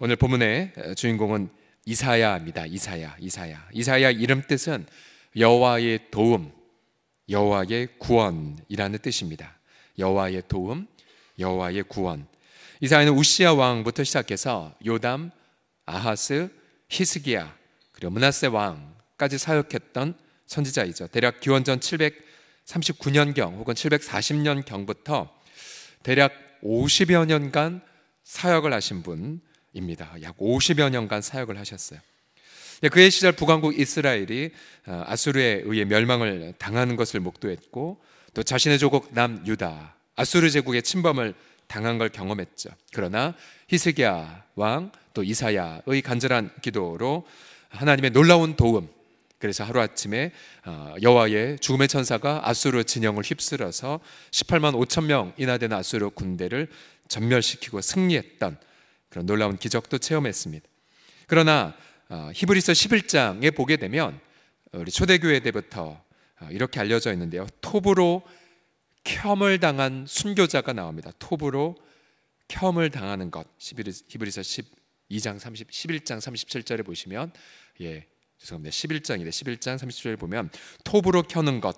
오늘 본문의 주인공은 이사야입니다. 이사야 이름 뜻은 여호와의 도움, 여호와의 구원이라는 뜻입니다. 여호와의 도움, 여호와의 구원. 이사야는 우시야 왕부터 시작해서 요담, 아하스, 히스기야 그리고 므낫세 왕까지 사역했던 선지자이죠. 대략 기원전 739년경 혹은 740년경부터 대략 50여 년간 사역을 하신 분입니다. 약 50여 년간 사역을 하셨어요. 그의 시절 북왕국 이스라엘이 아수르에 의해 멸망을 당하는 것을 목도했고 또 자신의 조국 남유다 아수르 제국의 침범을 당한 걸 경험했죠. 그러나 히스기야 왕 또 이사야의 간절한 기도로 하나님의 놀라운 도움, 그래서 하루아침에 여호와의 죽음의 천사가 아수르 진영을 휩쓸어서 18만 5천 명이나 되는 아수르 군대를 전멸시키고 승리했던 그런 놀라운 기적도 체험했습니다. 그러나 히브리서 11장에 보게 되면 우리 초대교회 때부터 이렇게 알려져 있는데요. 톱으로 켬을 당한 순교자가 나옵니다. 톱으로 켬을 당하는 것. 히브리서 11장 37절에 보시면 11장 37절에 보면 톱으로 켜는 것.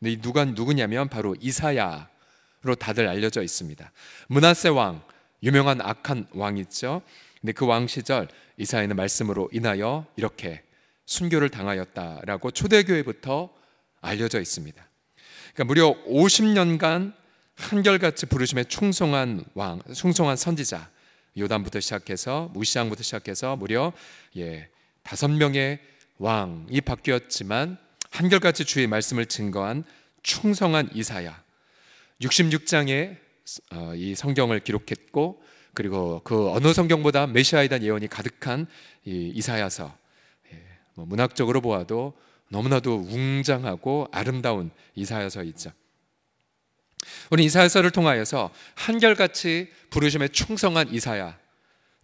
근데 누구냐면 바로 이사야로 다들 알려져 있습니다. 므낫세 왕, 유명한 악한 왕이죠. 근데 그 왕 시절 이사야는 말씀으로 인하여 이렇게 순교를 당하였다라고 초대교회부터 알려져 있습니다. 그러니까 무려 50년간 한결같이 부르심에 충성한 왕, 충성한 선지자, 요담부터 시작해서 무시장부터 시작해서 무려 5명의 왕이 바뀌었지만 한결같이 주의 말씀을 증거한 충성한 이사야, 66장의 이 성경을 기록했고 그리고 그 어느 성경보다 메시아에 대한 예언이 가득한 이 이사야서, 문학적으로 보아도 너무나도 웅장하고 아름다운 이사야서이죠. 우리 이사야서를 통하여서 한결같이 부르심에 충성한 이사야,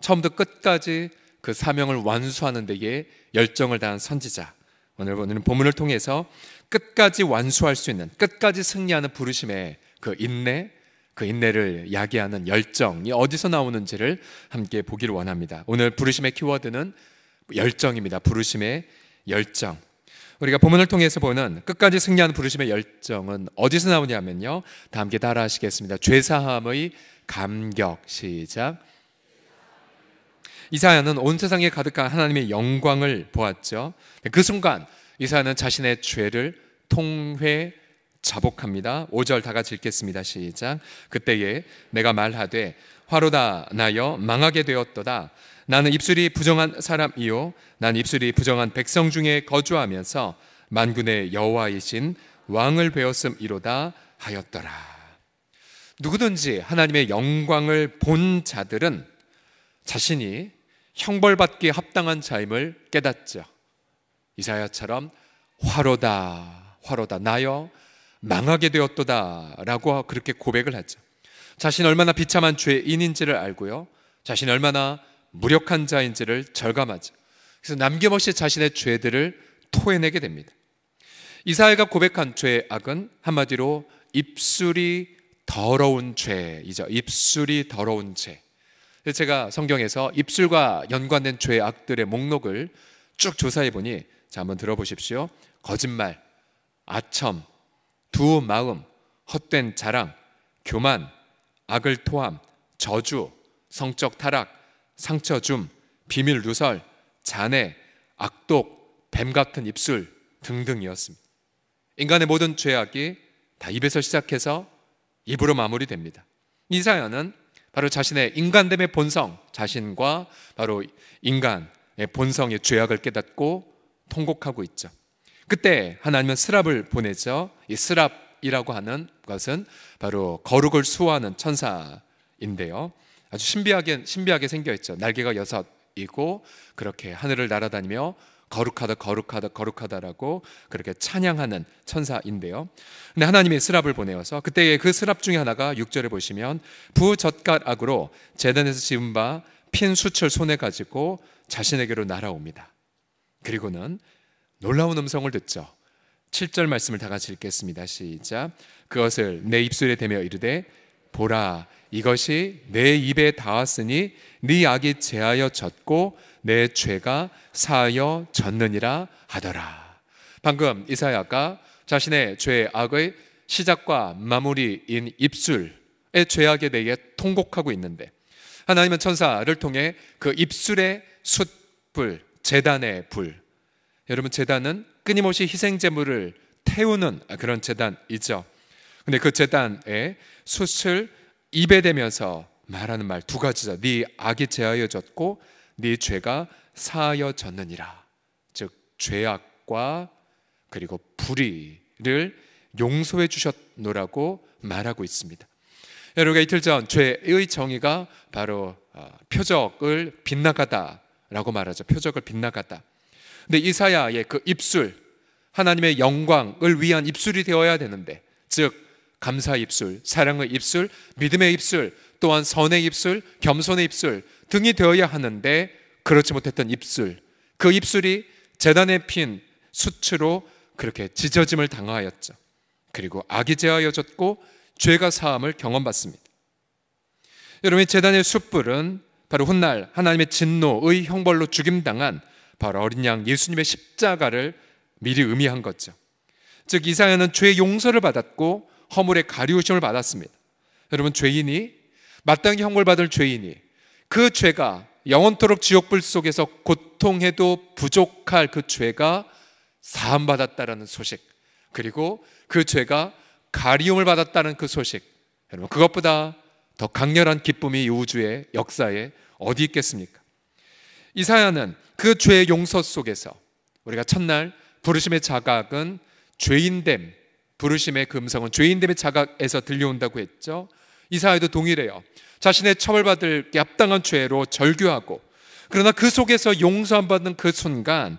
처음부터 끝까지 그 사명을 완수하는 데에 열정을 다한 선지자, 오늘은 본문을 통해서 끝까지 완수할 수 있는, 끝까지 승리하는 부르심의 그 인내를 야기하는 열정이 어디서 나오는지를 함께 보기를 원합니다. 오늘 부르심의 키워드는 열정입니다. 부르심의 열정. 우리가 본문을 통해서 보는 끝까지 승리하는 부르심의 열정은 어디서 나오냐면요, 다 함께 따라 하시겠습니다. 죄사함의 감격. 시작. 이사야는 온 세상에 가득한 하나님의 영광을 보았죠. 그 순간 이사야는 자신의 죄를 통회 자복합니다. 5절 다 같이 읽겠습니다. 시작. 그때에 내가 말하되 화로다 나여 망하게 되었도다. 나는 입술이 부정한 사람이요 나는 입술이 부정한 백성 중에 거주하면서 만군의 여호와이신 왕을 배웠음이로다 하였더라. 누구든지 하나님의 영광을 본 자들은 자신이 형벌받기에 합당한 자임을 깨닫죠. 이사야처럼 화로다 나여 망하게 되었도다 라고 그렇게 고백을 하죠. 자신이 얼마나 비참한 죄인인지를 알고요, 자신이 얼마나 무력한 자인지를 절감하죠. 그래서 남김없이 자신의 죄들을 토해내게 됩니다. 이사야가 고백한 죄의 악은 한마디로 입술이 더러운 죄이죠. 입술이 더러운 죄. 제가 성경에서 입술과 연관된 죄의 악들의 목록을 쭉 조사해 보니, 자, 한번 들어보십시오. 거짓말, 아첨, 두 마음, 헛된 자랑, 교만, 악을 토함, 저주, 성적 타락, 상처 줌, 비밀 누설, 잔해, 악독, 뱀 같은 입술 등등이었습니다. 인간의 모든 죄악이 다 입에서 시작해서 입으로 마무리됩니다. 이사야는 바로 자신의 인간됨의 본성, 자신과 바로 인간의 본성의 죄악을 깨닫고 통곡하고 있죠. 그때 하나님은 스랍을 보내죠. 이 스랍이라고 하는 것은 바로 거룩을 수호하는 천사인데요, 아주 신비하게 생겨있죠. 날개가 6이고 그렇게 하늘을 날아다니며 거룩하다라고 그렇게 찬양하는 천사인데요. 근데 하나님이 스랍을 보내어서 그때의 그 스랍 중에 하나가 6절에 보시면 부젓가락으로 제단에서 지은 바 핀 숯을 손에 가지고 자신에게로 날아옵니다. 그리고는 놀라운 음성을 듣죠. 7절 말씀을 다 같이 읽겠습니다. 시작. 그것을 내 입술에 대며 이르되 보라, 이것이 내 입에 닿았으니 네 악이 제하여 졌고 내 죄가 사하여 졌느니라 하더라. 방금 이사야가 자신의 죄의 악의 시작과 마무리인 입술의 죄악에 대해 통곡하고 있는데, 하나님은 천사를 통해 그 입술의 숯불, 제단의 불, 여러분 제단은 끊임없이 희생제물을 태우는 그런 제단이죠. 근데 그 제단에 숯을 입에 대면서 말하는 말 두 가지죠. 네 악이 제하여졌고 네 죄가 사하여졌느니라. 즉 죄악과 그리고 불의를 용서해 주셨노라고 말하고 있습니다. 여러분과 이틀 전 죄의 정의가 바로 표적을 빗나가다라고 말하죠. 표적을 빗나가다. 근데 이사야의 그 입술, 하나님의 영광을 위한 입술이 되어야 되는데, 즉 감사의 입술, 사랑의 입술, 믿음의 입술, 또한 선의 입술, 겸손의 입술 등이 되어야 하는데 그렇지 못했던 입술, 그 입술이 제단에 핀 숯으로 그렇게 찢어짐을 당하였죠. 그리고 악이 제하여졌고 죄가 사함을 경험받습니다. 여러분, 제단의 숯불은 바로 훗날 하나님의 진노의 형벌로 죽임당한 바로 어린 양 예수님의 십자가를 미리 의미한 거죠. 즉 이사야는 죄의 용서를 받았고 허물의 가리우심을 받았습니다. 여러분, 죄인이 마땅히 형벌받을 죄인이 그 죄가 영원토록 지옥불 속에서 고통해도 부족할 그 죄가 사함받았다라는 소식, 그리고 그 죄가 가리움을 받았다는 그 소식, 여러분 그것보다 더 강렬한 기쁨이 이 우주의 역사에 어디 있겠습니까? 이사야는 그 죄의 용서 속에서 우리가 첫날 부르심의 자각은 죄인됨, 부르심의 그 음성은 죄인됨의 자각에서 들려온다고 했죠. 이사야도 동일해요. 자신의 처벌받을 합당한 죄로 절규하고, 그러나 그 속에서 용서받는 그 순간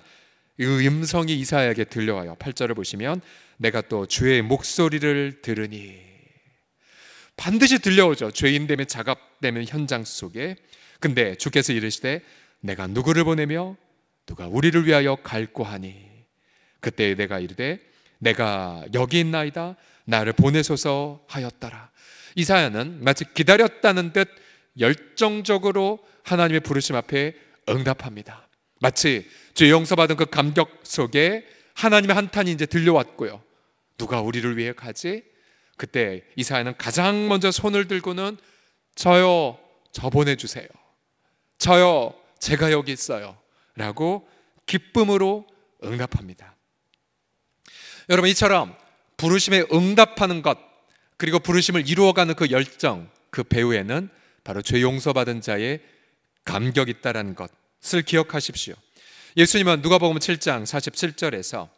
그 음성이 이사야에게 들려와요. 8절을 보시면 내가 또 주의 목소리를 들으니, 반드시 들려오죠. 죄인됨의 자각되는 현장 속에. 근데 주께서 이르시되 내가 누구를 보내며 누가 우리를 위하여 갈고 하니, 그때 내가 이르되 내가 여기 있나이다 나를 보내소서 하였더라. 이사야는 마치 기다렸다는 듯 열정적으로 하나님의 부르심 앞에 응답합니다. 마치 죄 용서받은 그 감격 속에 하나님의 한탄이 이제 들려왔고요. 누가 우리를 위해 가지? 그때 이사야는 가장 먼저 손을 들고는 저요, 저 보내주세요. 저요, 제가 여기 있어요 라고 기쁨으로 응답합니다. 여러분, 이처럼 부르심에 응답하는 것, 그리고 부르심을 이루어가는 그 열정, 그 배후에는 바로 죄 용서받은 자의 감격이 있다는 것을 기억하십시오. 예수님은 누가복음 7장 47절에서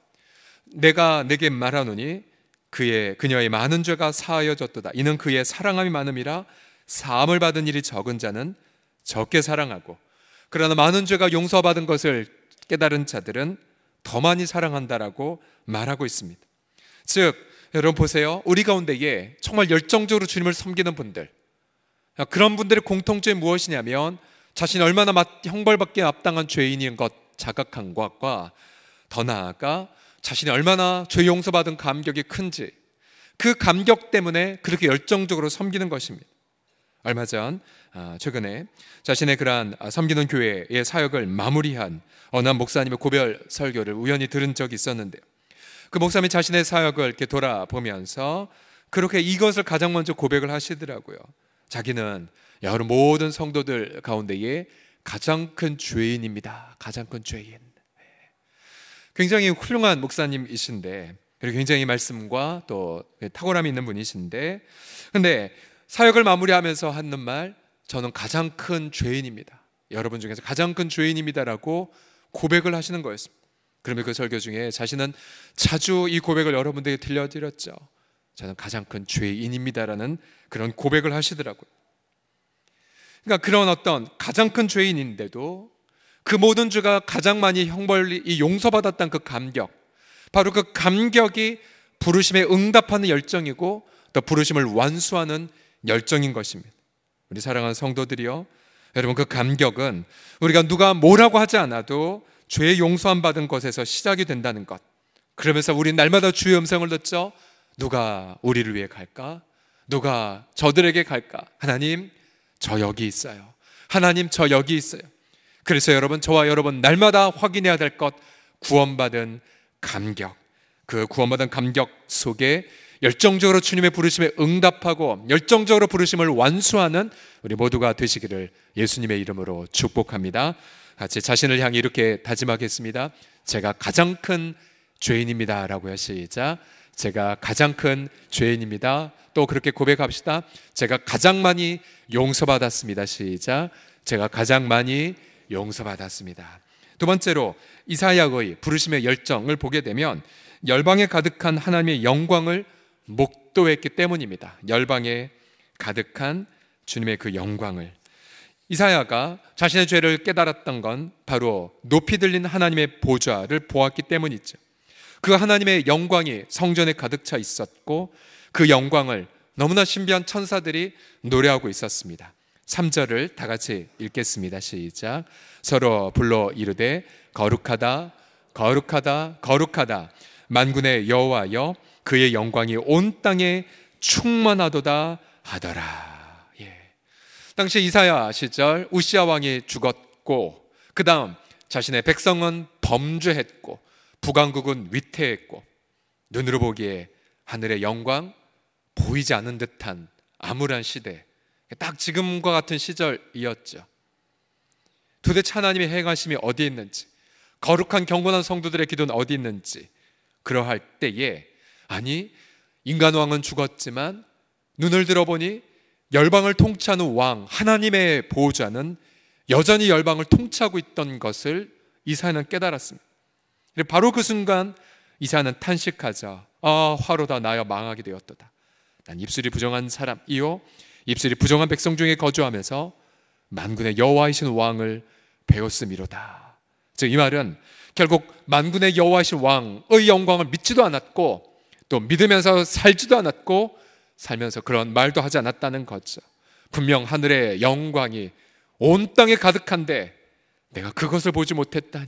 내가 내게 말하노니 그녀의 많은 죄가 사하여졌도다. 이는 그의 사랑함이 많음이라. 사함을 받은 일이 적은 자는 적게 사랑하고 그러나 많은 죄가 용서받은 것을 깨달은 자들은 더 많이 사랑한다라고 말하고 있습니다. 즉 여러분 보세요. 우리 가운데에 정말 열정적으로 주님을 섬기는 분들, 그런 분들의 공통점이 무엇이냐면 자신이 얼마나 형벌받기에 합당한 죄인인 것 자각한 것과 더 나아가 자신이 얼마나 죄 용서받은 감격이 큰지, 그 감격 때문에 그렇게 열정적으로 섬기는 것입니다. 얼마 전 최근에 자신의 그러한 섬기는 교회의 사역을 마무리한 어느 한 목사님의 고별 설교를 우연히 들은 적이 있었는데요. 그 목사님이 자신의 사역을 이렇게 돌아보면서 그렇게 이것을 가장 먼저 고백을 하시더라고요. 자기는 여러 모든 성도들 가운데에 가장 큰 죄인입니다. 가장 큰 죄인. 굉장히 훌륭한 목사님이신데, 그리고 굉장히 말씀과 또 탁월함이 있는 분이신데, 근데 사역을 마무리하면서 하는 말, 저는 가장 큰 죄인입니다. 여러분 중에서 가장 큰 죄인입니다라고 고백을 하시는 거였습니다. 그러면 그 설교 중에 자신은 자주 이 고백을 여러분들에게 들려드렸죠. 저는 가장 큰 죄인입니다라는 그런 고백을 하시더라고요. 그러니까 그런 어떤 가장 큰 죄인인데도 그 모든 죄가 가장 많이 형벌이 용서받았다는 그 감격, 바로 그 감격이 부르심에 응답하는 열정이고 또 부르심을 완수하는 열정인 것입니다. 우리 사랑하는 성도들이요, 여러분 그 감격은 우리가 누가 뭐라고 하지 않아도 죄 용서함 받은 것에서 시작이 된다는 것. 그러면서 우리 날마다 주의 음성을 듣죠. 누가 우리를 위해 갈까? 누가 저들에게 갈까? 하나님, 저 여기 있어요. 하나님, 저 여기 있어요. 그래서 여러분, 저와 여러분 날마다 확인해야 될 것, 구원받은 감격. 그 구원받은 감격 속에 열정적으로 주님의 부르심에 응답하고 열정적으로 부르심을 완수하는 우리 모두가 되시기를 예수님의 이름으로 축복합니다. 같이 자신을 향해 이렇게 다짐하겠습니다. 제가 가장 큰 죄인입니다 라고요. 시작. 제가 가장 큰 죄인입니다. 또 그렇게 고백합시다. 제가 가장 많이 용서받았습니다. 시작. 제가 가장 많이 용서받았습니다. 두 번째로 이사야의 부르심의 열정을 보게 되면 열방에 가득한 하나님의 영광을 목도했기 때문입니다. 열방에 가득한 주님의 그 영광을. 이사야가 자신의 죄를 깨달았던 건 바로 높이 들린 하나님의 보좌를 보았기 때문이죠. 그 하나님의 영광이 성전에 가득 차 있었고 그 영광을 너무나 신비한 천사들이 노래하고 있었습니다. 3절을 다 같이 읽겠습니다. 시작. 서로 불러 이르되 거룩하다 거룩하다 거룩하다 만군의 여호와여 그의 영광이 온 땅에 충만하도다 하더라. 당시 이사야 시절 우시야 왕이 죽었고 그 다음 자신의 백성은 범죄했고 북왕국은 위태했고 눈으로 보기에 하늘의 영광 보이지 않는 듯한 암울한 시대, 딱 지금과 같은 시절이었죠. 도대체 하나님의 행하심이 어디 있는지, 거룩한 경건한 성도들의 기도는 어디 있는지, 그러할 때에 아니 인간왕은 죽었지만 눈을 들어보니 열방을 통치하는 왕 하나님의 보호자는 여전히 열방을 통치하고 있던 것을 이사야는 깨달았습니다. 바로 그 순간 이사야는 탄식하자 화로다 나여 망하게 되었도다. 난 입술이 부정한 사람이요 입술이 부정한 백성 중에 거주하면서 만군의 여호와이신 왕을 배웠음이로다. 즉 이 말은 결국 만군의 여호와이신 왕의 영광을 믿지도 않았고 또 믿으면서 살지도 않았고 살면서 그런 말도 하지 않았다는 거죠. 분명 하늘의 영광이 온 땅에 가득한데 내가 그것을 보지 못했다니,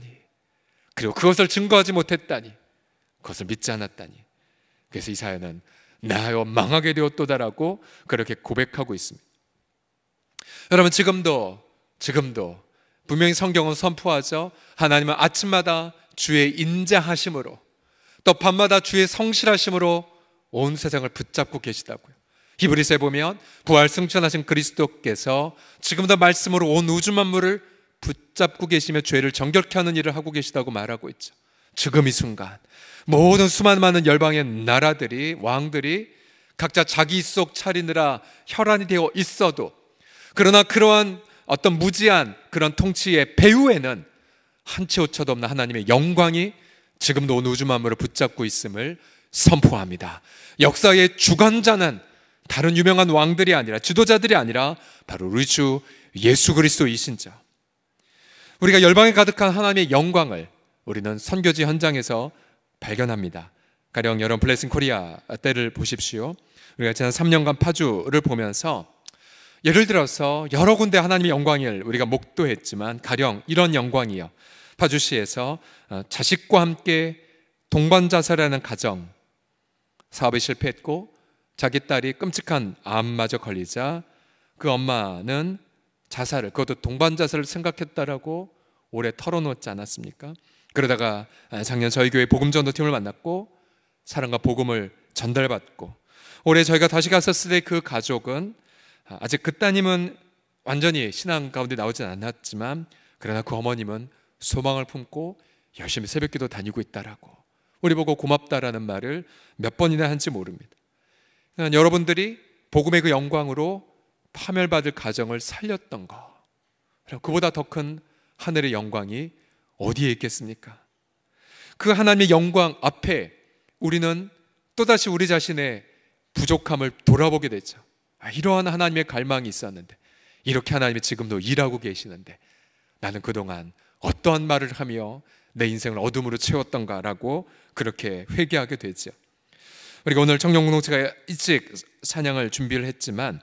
그리고 그것을 증거하지 못했다니, 그것을 믿지 않았다니. 그래서 이사야는 나여 망하게 되었도다라고 그렇게 고백하고 있습니다. 여러분, 지금도 분명히 성경은 선포하죠. 하나님은 아침마다 주의 인자하심으로 또 밤마다 주의 성실하심으로 온 세상을 붙잡고 계시다고요. 히브리서에 보면 부활 승천하신 그리스도께서 지금도 말씀으로 온 우주 만물을 붙잡고 계시며 죄를 정결케 하는 일을 하고 계시다고 말하고 있죠. 지금 이 순간 모든 수많은 많은 열방의 나라들이, 왕들이 각자 자기 속 차리느라 혈안이 되어 있어도, 그러나 그러한 어떤 무지한 그런 통치의 배후에는 한치 오차도 없는 하나님의 영광이 지금도 온 우주 만물을 붙잡고 있음을 선포합니다. 역사의 주관자는 다른 유명한 왕들이 아니라, 지도자들이 아니라 바로 우리 주 예수 그리스도이신죠. 우리가 열방에 가득한 하나님의 영광을 우리는 선교지 현장에서 발견합니다. 가령 여러분 블레싱 코리아 때를 보십시오. 우리가 지난 3년간 파주를 보면서 예를 들어서 여러 군데 하나님의 영광을 우리가 목도했지만 가령 이런 영광이요. 파주시에서 자식과 함께 동반자살하는 가정 사업에 실패했고 자기 딸이 끔찍한 암마저 걸리자 그 엄마는 자살을, 그것도 동반자살을 생각했다라고 올해 털어놓지 않았습니까? 그러다가 작년 저희 교회 복음전도팀을 만났고 사랑과 복음을 전달받고, 올해 저희가 다시 갔었을 때 그 가족은 아직 그 따님은 완전히 신앙 가운데 나오진 않았지만 그러나 그 어머님은 소망을 품고 열심히 새벽기도 다니고 있다라고, 우리 보고 고맙다라는 말을 몇 번이나 한지 모릅니다. 그러니까 여러분들이 복음의 그 영광으로 파멸받을 가정을 살렸던 거, 그보다 더 큰 하늘의 영광이 어디에 있겠습니까? 그 하나님의 영광 앞에 우리는 또다시 우리 자신의 부족함을 돌아보게 되죠. 이러한 하나님의 갈망이 있었는데, 이렇게 하나님이 지금도 일하고 계시는데 나는 그동안 어떠한 말을 하며 내 인생을 어둠으로 채웠던가라고 그렇게 회개하게 되죠. 우리가 오늘 청년공동체가 일찍 찬양을 준비를 했지만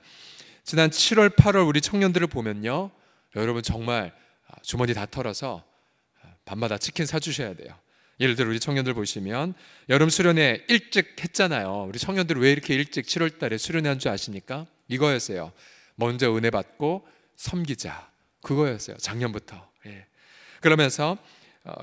지난 7월, 8월 우리 청년들을 보면요, 여러분 정말 주머니 다 털어서 밤마다 치킨 사주셔야 돼요. 예를 들어 우리 청년들 보시면 여름 수련회 일찍 했잖아요. 우리 청년들 왜 이렇게 일찍 7월 달에 수련회 한 줄 아십니까? 이거였어요. 먼저 은혜 받고 섬기자. 그거였어요. 작년부터. 예. 그러면서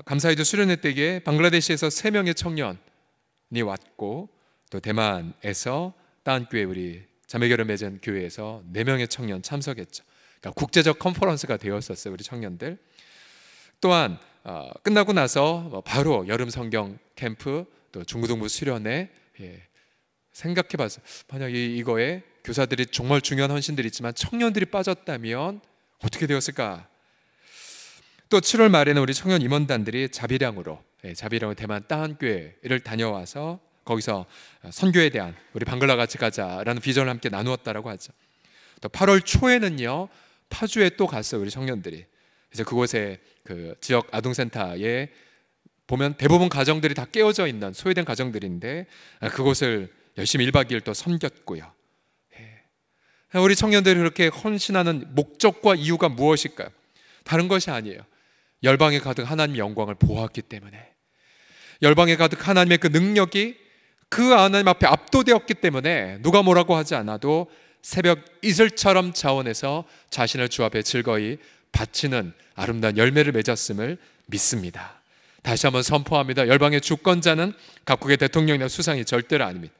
감사히도 수련회 때에 방글라데시에서 3명의 청년이 왔고, 또 대만에서 따한교회 우리 자매결혼 맺은 교회에서 4명의 청년 참석했죠. 그러니까 국제적 컨퍼런스가 되었었어요. 우리 청년들. 또한 끝나고 나서 바로 여름 성경 캠프, 또 중고등부 수련회, 생각해봤어요. 만약에 이거에 교사들이 정말 중요한 헌신들이 있지만 청년들이 빠졌다면 어떻게 되었을까? 또 7월 말에는 우리 청년 임원단들이 자비량으로 대만 따한교회를 다녀와서 거기서 선교에 대한 우리 방글라 같이 가자라는 비전을 함께 나누었다라고 하죠. 또 8월 초에는요, 파주에 또 갔어요. 우리 청년들이. 그래서 그곳에 그 지역 아동센터에 보면 대부분 가정들이 다 깨어져 있는 소외된 가정들인데, 그곳을 열심히 1박 2일 또 섬겼고요. 우리 청년들이 그렇게 헌신하는 목적과 이유가 무엇일까요? 다른 것이 아니에요. 열방에 가득 하나님의 영광을 보았기 때문에, 열방에 가득 하나님의 그 능력이 그 하나님 앞에 압도되었기 때문에 누가 뭐라고 하지 않아도 새벽 이슬처럼 자원해서 자신을 주 앞에 즐거이 바치는 아름다운 열매를 맺었음을 믿습니다. 다시 한번 선포합니다. 열방의 주권자는 각국의 대통령이나 수상이 절대로 아닙니다.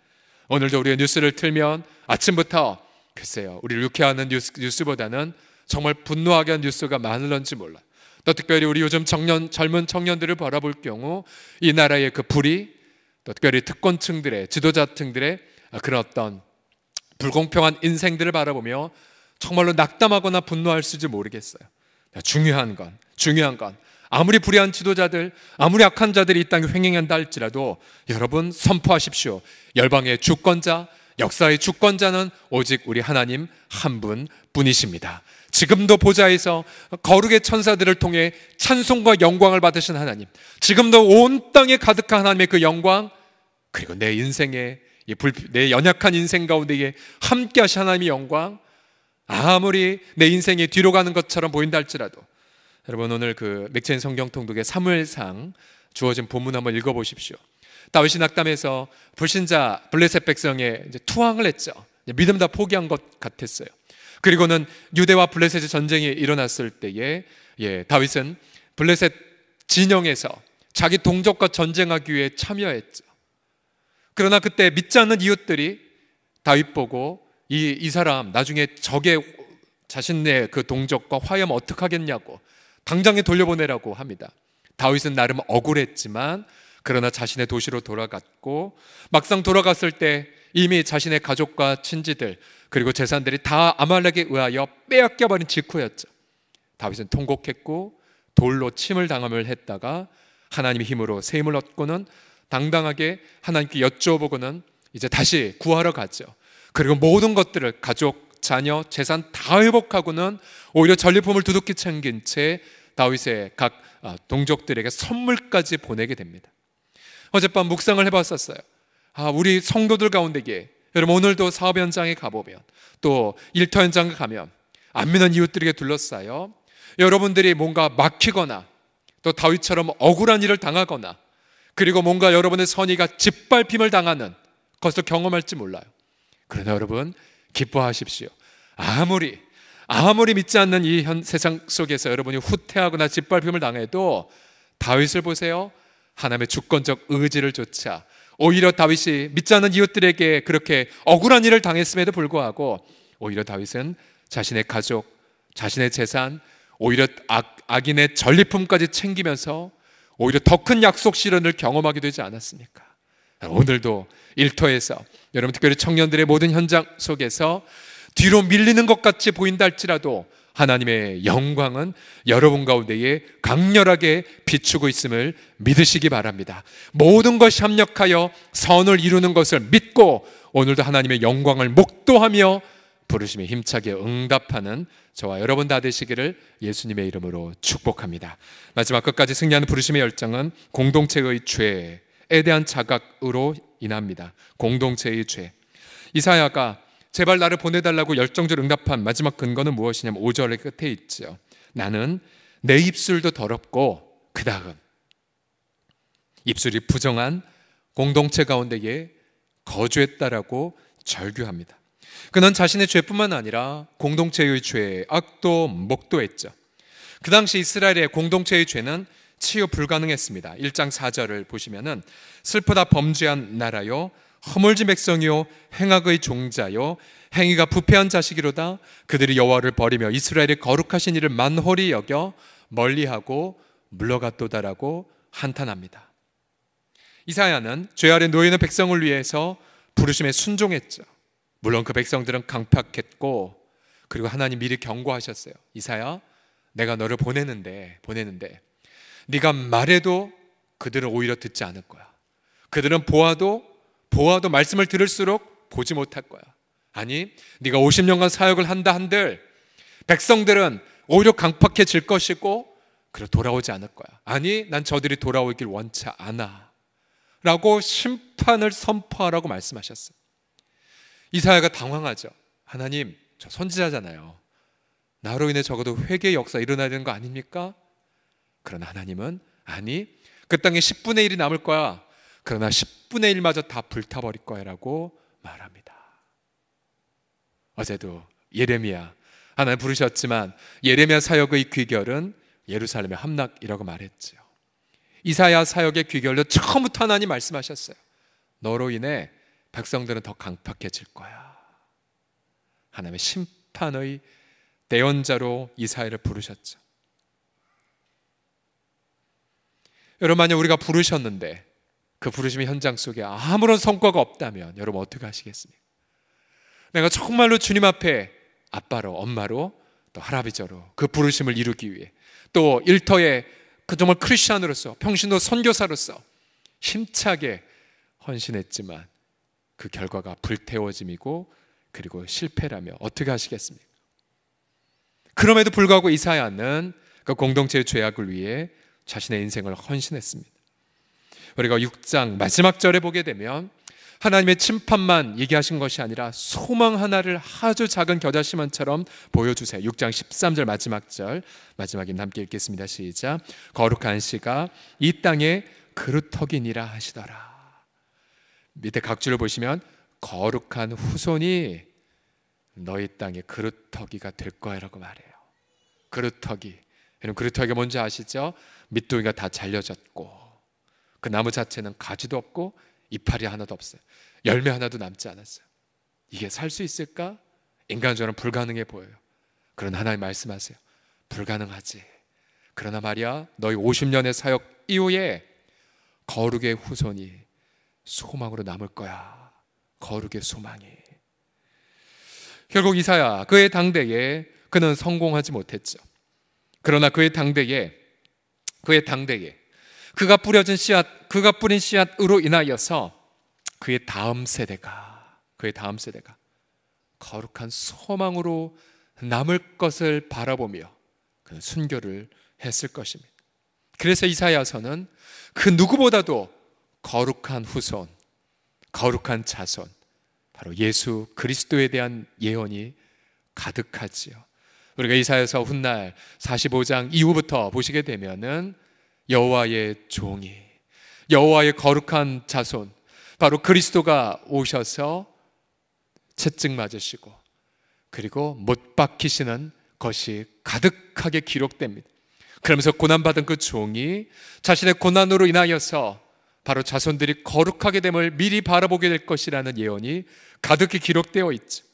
오늘도 우리가 뉴스를 틀면 아침부터 글쎄요, 우리를 유쾌하는 뉴스보다는 정말 분노하게 한 뉴스가 많을런지 몰라요. 또 특별히 우리 요즘 젊은 청년들을 바라볼 경우 이 나라의 그 불의, 또 특별히 특권층들의, 지도자층들의 그런 어떤 불공평한 인생들을 바라보며 정말로 낙담하거나 분노할 수지 모르겠어요. 중요한 건 아무리 불의한 지도자들, 아무리 악한 자들이 이 땅에 횡행한다 할지라도 여러분 선포하십시오. 열방의 주권자, 역사의 주권자는 오직 우리 하나님 한 분뿐이십니다. 지금도 보좌에서 거룩의 천사들을 통해 찬송과 영광을 받으신 하나님, 지금도 온 땅에 가득한 하나님의 그 영광, 그리고 내 인생에 내 연약한 인생 가운데에 함께 하신 하나님의 영광, 아무리 내 인생이 뒤로 가는 것처럼 보인다 할지라도, 여러분 오늘 그 맥체인 성경통독의 사무엘상 주어진 본문 한번 읽어보십시오. 다윗이 낙담해서 불신자 블레셋 백성에 이제 투항을 했죠. 믿음 다 포기한 것 같았어요. 그리고는 유대와 블레셋의 전쟁이 일어났을 때에 다윗은 블레셋 진영에서 자기 동족과 전쟁하기 위해 참여했죠. 그러나 그때 믿지 않는 이웃들이 다윗 보고 이 사람 나중에 적의 자신의 그 동족과 화해하면 어떡하겠냐고 당장에 돌려보내라고 합니다. 다윗은 나름 억울했지만 그러나 자신의 도시로 돌아갔고, 막상 돌아갔을 때 이미 자신의 가족과 친지들 그리고 재산들이 다 아말렉에 의하여 빼앗겨버린 직후였죠. 다윗은 통곡했고 돌로 침을 당함을 했다가 하나님의 힘으로 새 힘을 얻고는 당당하게 하나님께 여쭤보고는 이제 다시 구하러 가죠. 그리고 모든 것들을 가족, 자녀, 재산 다 회복하고는 오히려 전리품을 두둑히 챙긴 채 다윗의 각 동족들에게 선물까지 보내게 됩니다. 어젯밤 묵상을 해봤었어요. 우리 성도들 가운데에 여러분 오늘도 사업 현장에 가보면, 또 일터 현장에 가면 안 믿는 이웃들에게 둘러싸여 여러분들이 뭔가 막히거나 또 다윗처럼 억울한 일을 당하거나, 그리고 뭔가 여러분의 선의가 짓밟힘을 당하는 것을 경험할지 몰라요. 그러나 여러분 기뻐하십시오. 아무리 믿지 않는 이 세상 속에서 여러분이 후퇴하거나 짓밟힘을 당해도 다윗을 보세요. 하나님의 주권적 의지를 좇아 오히려 다윗이 믿지 않는 이웃들에게 그렇게 억울한 일을 당했음에도 불구하고 오히려 다윗은 자신의 가족, 자신의 재산, 오히려 악인의 전리품까지 챙기면서 오히려 더 큰 약속 실현을 경험하게 되지 않았습니까? 오늘도 일터에서 여러분 특별히 청년들의 모든 현장 속에서 뒤로 밀리는 것 같이 보인다 할지라도 하나님의 영광은 여러분 가운데에 강렬하게 비추고 있음을 믿으시기 바랍니다. 모든 것이 합력하여 선을 이루는 것을 믿고 오늘도 하나님의 영광을 목도하며 부르심에 힘차게 응답하는 저와 여러분 다 되시기를 예수님의 이름으로 축복합니다. 마지막 끝까지 승리하는 부르심의 열정은 공동체의 죄에 대한 자각으로 인합니다. 공동체의 죄. 이사야가 제발 나를 보내달라고 열정적으로 응답한 마지막 근거는 무엇이냐면 5절의 끝에 있죠. 나는 내 입술도 더럽고 그 다음 입술이 부정한 공동체 가운데에 거주했다라고 절규합니다. 그는 자신의 죄뿐만 아니라 공동체의 죄에 악도 목도했죠. 그 당시 이스라엘의 공동체의 죄는 치유 불가능했습니다. 1장 4절을 보시면은 슬프다 범죄한 나라요 허물진 백성이요 행악의 종자요 행위가 부패한 자식이로다. 그들이 여호와를 버리며 이스라엘의 거룩하신 이를 만홀히 여겨 멀리하고 물러갔도다라고 한탄합니다. 이사야는 죄 아래 놓여 있는 백성을 위해서 부르심에 순종했죠. 물론 그 백성들은 강팍했고, 그리고 하나님 미리 경고하셨어요. 이사야, 내가 너를 보내는데 네가 말해도 그들은 오히려 듣지 않을 거야. 그들은 보아도 말씀을 들을수록 보지 못할 거야. 아니, 네가 50년간 사역을 한다 한들 백성들은 오히려 강팍해질 것이고 그리고 돌아오지 않을 거야. 아니, 난 저들이 돌아오길 원치 않아 라고 심판을 선포하라고 말씀하셨어요. 이사야가 당황하죠. 하나님, 저 선지자잖아요. 나로 인해 적어도 회개의 역사 일어나야 되는 거 아닙니까? 그러나 하나님은 아니, 그 땅에 10분의 1이 남을 거야. 그러나 10분의 1마저 다 불타버릴 거야 라고 말합니다. 어제도 예레미야 하나님 부르셨지만 예레미야 사역의 귀결은 예루살렘의 함락이라고 말했죠. 이사야 사역의 귀결도 처음부터 하나님 말씀하셨어요. 너로 인해 백성들은 더 강팍해질 거야. 하나님의 심판의 대언자로 이사야를 부르셨죠. 여러분, 만약 우리가 부르셨는데 그 부르심의 현장 속에 아무런 성과가 없다면 여러분 어떻게 하시겠습니까? 내가 정말로 주님 앞에 아빠로, 엄마로, 또 할아버지로 그 부르심을 이루기 위해, 또 일터에 그 정말 크리스찬으로서, 평신도 선교사로서 힘차게 헌신했지만 그 결과가 불태워짐이고 그리고 실패라며 어떻게 하시겠습니까? 그럼에도 불구하고 이사야는 그 공동체의 죄악을 위해 자신의 인생을 헌신했습니다. 우리가 6장 마지막 절에 보게 되면 하나님의 심판만 얘기하신 것이 아니라 소망 하나를 아주 작은 겨자씨만처럼 보여주세요. 6장 13절 마지막 절, 마지막에 함께 읽겠습니다. 시작. 거룩한 씨가 이 땅에 그루터기니라 하시더라. 밑에 각주를 보시면 거룩한 후손이 너희 땅에 그루터기가 될 거야라고 말해요. 그루터기. 여러분, 그루터기가 뭔지 아시죠? 밑둥이가 다 잘려졌고 그 나무 자체는 가지도 없고 이파리 하나도 없어요. 열매 하나도 남지 않았어요. 이게 살 수 있을까? 인간적으로는 불가능해 보여요. 그러나 하나님 말씀하세요. 불가능하지. 그러나 말이야, 너희 50년의 사역 이후에 거룩의 후손이 소망으로 남을 거야. 거룩의 소망이. 결국 이사야, 그의 당대에 그는 성공하지 못했죠. 그러나 그의 당대에 그가 뿌린 씨앗으로 인하여서 그의 다음 세대가 거룩한 소망으로 남을 것을 바라보며 그는 순교를 했을 것입니다. 그래서 이사야서는 그 누구보다도 거룩한 후손, 거룩한 자손, 바로 예수 그리스도에 대한 예언이 가득하지요. 우리가 이사야서 훗날 45장 이후부터 보시게 되면은 여호와의 종이, 여호와의 거룩한 자손, 바로 그리스도가 오셔서 채찍 맞으시고 그리고 못 박히시는 것이 가득하게 기록됩니다. 그러면서 고난받은 그 종이 자신의 고난으로 인하여서 바로 자손들이 거룩하게 됨을 미리 바라보게 될 것이라는 예언이 가득히 기록되어 있죠.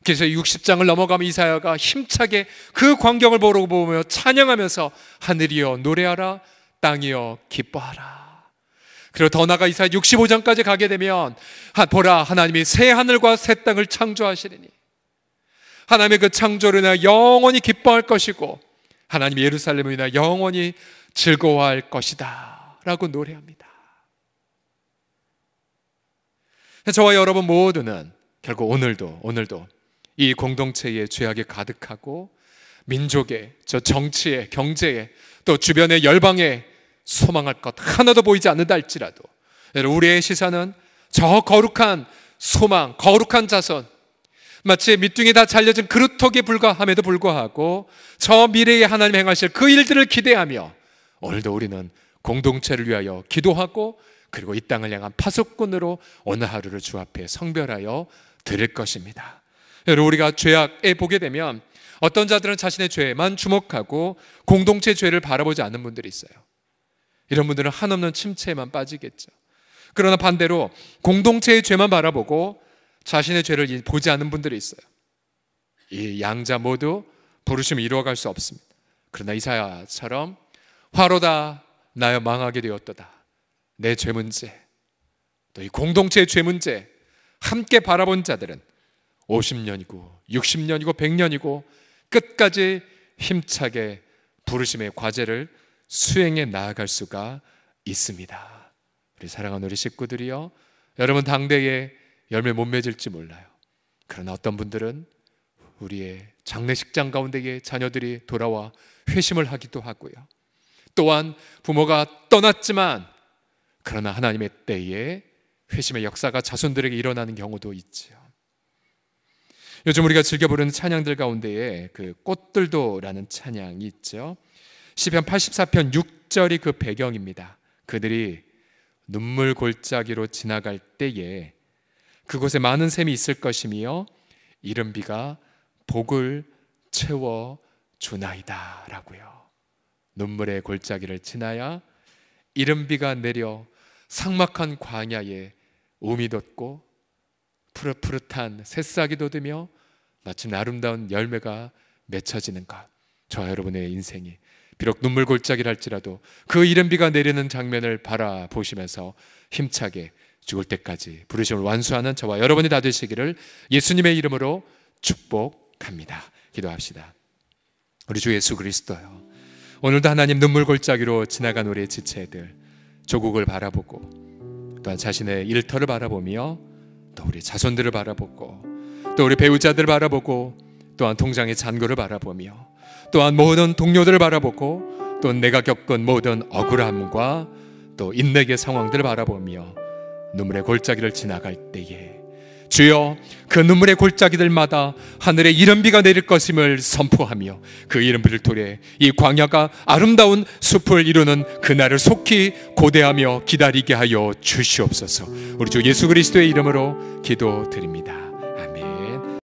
그래서 60장을 넘어가면 이사야가 힘차게 그 광경을 보며 찬양하면서 하늘이여 노래하라, 땅이여 기뻐하라. 그리고 더 나아가 이사야 65장까지 가게 되면 보라, 하나님이 새 하늘과 새 땅을 창조하시리니 하나님의 그 창조로 인하여 영원히 기뻐할 것이고 하나님이 예루살렘으로 인하여 영원히 즐거워할 것이다 라고 노래합니다. 저와 여러분 모두는 결국 오늘도 이 공동체의 죄악이 가득하고 민족의, 저 정치의, 경제의, 또 주변의 열방에 소망할 것 하나도 보이지 않는다 할지라도 우리의 시선은 저 거룩한 소망, 거룩한 자손, 마치 밑둥이 다 잘려진 그루터기에 불과함에도 불구하고 저 미래에 하나님 행하실 그 일들을 기대하며 오늘도 우리는 공동체를 위하여 기도하고 그리고 이 땅을 향한 파수꾼으로 오늘 하루를 주 앞에 성별하여 드릴 것입니다. 여러분, 우리가 죄악에 보게 되면 어떤 자들은 자신의 죄에만 주목하고 공동체 죄를 바라보지 않는 분들이 있어요. 이런 분들은 한없는 침체에만 빠지겠죠. 그러나 반대로 공동체의 죄만 바라보고 자신의 죄를 보지 않는 분들이 있어요. 이 양자 모두 부르심을 이루어갈 수 없습니다. 그러나 이사야처럼 화로다 나여 망하게 되었도다. 내 죄 문제, 또 이 공동체의 죄 문제 함께 바라본 자들은 50년이고 60년이고 100년이고 끝까지 힘차게 부르심의 과제를 수행해 나아갈 수가 있습니다. 우리 사랑하는 우리 식구들이요, 여러분 당대에 열매 못 맺을지 몰라요. 그러나 어떤 분들은 우리의 장례식장 가운데에 자녀들이 돌아와 회심을 하기도 하고요, 또한 부모가 떠났지만 그러나 하나님의 때에 회심의 역사가 자손들에게 일어나는 경우도 있지요. 요즘 우리가 즐겨 부르는 찬양들 가운데에 그 꽃들도라는 찬양이 있죠. 시편 84편 6절이 그 배경입니다. 그들이 눈물 골짜기로 지나갈 때에 그곳에 많은 샘이 있을 것이며 이른 비가 복을 채워 주나이다 라고요. 눈물의 골짜기를 지나야 이른 비가 내려 삭막한 광야에 움이 돋고 푸릇푸릇한 새싹이 돋으며 마침 아름다운 열매가 맺혀지는 것. 저와 여러분의 인생이 비록 눈물 골짜기를 할지라도 그 이른 비가 내리는 장면을 바라보시면서 힘차게 죽을 때까지 부르심을 완수하는 저와 여러분이 다 되시기를 예수님의 이름으로 축복합니다. 기도합시다. 우리 주 예수 그리스도요, 오늘도 하나님 눈물 골짜기로 지나간 우리의 지체들, 조국을 바라보고 또한 자신의 일터를 바라보며 또 우리 자손들을 바라보고 또 우리 배우자들을 바라보고 또한 통장의 잔고를 바라보며 또한 모든 동료들을 바라보고 또 내가 겪은 모든 억울함과 또 인내의 상황들을 바라보며 눈물의 골짜기를 지나갈 때에 주여, 그 눈물의 골짜기들마다 하늘에 이른 비가 내릴 것임을 선포하며 그 이른 비를 통해 이 광야가 아름다운 숲을 이루는 그날을 속히 고대하며 기다리게 하여 주시옵소서. 우리 주 예수 그리스도의 이름으로 기도드립니다.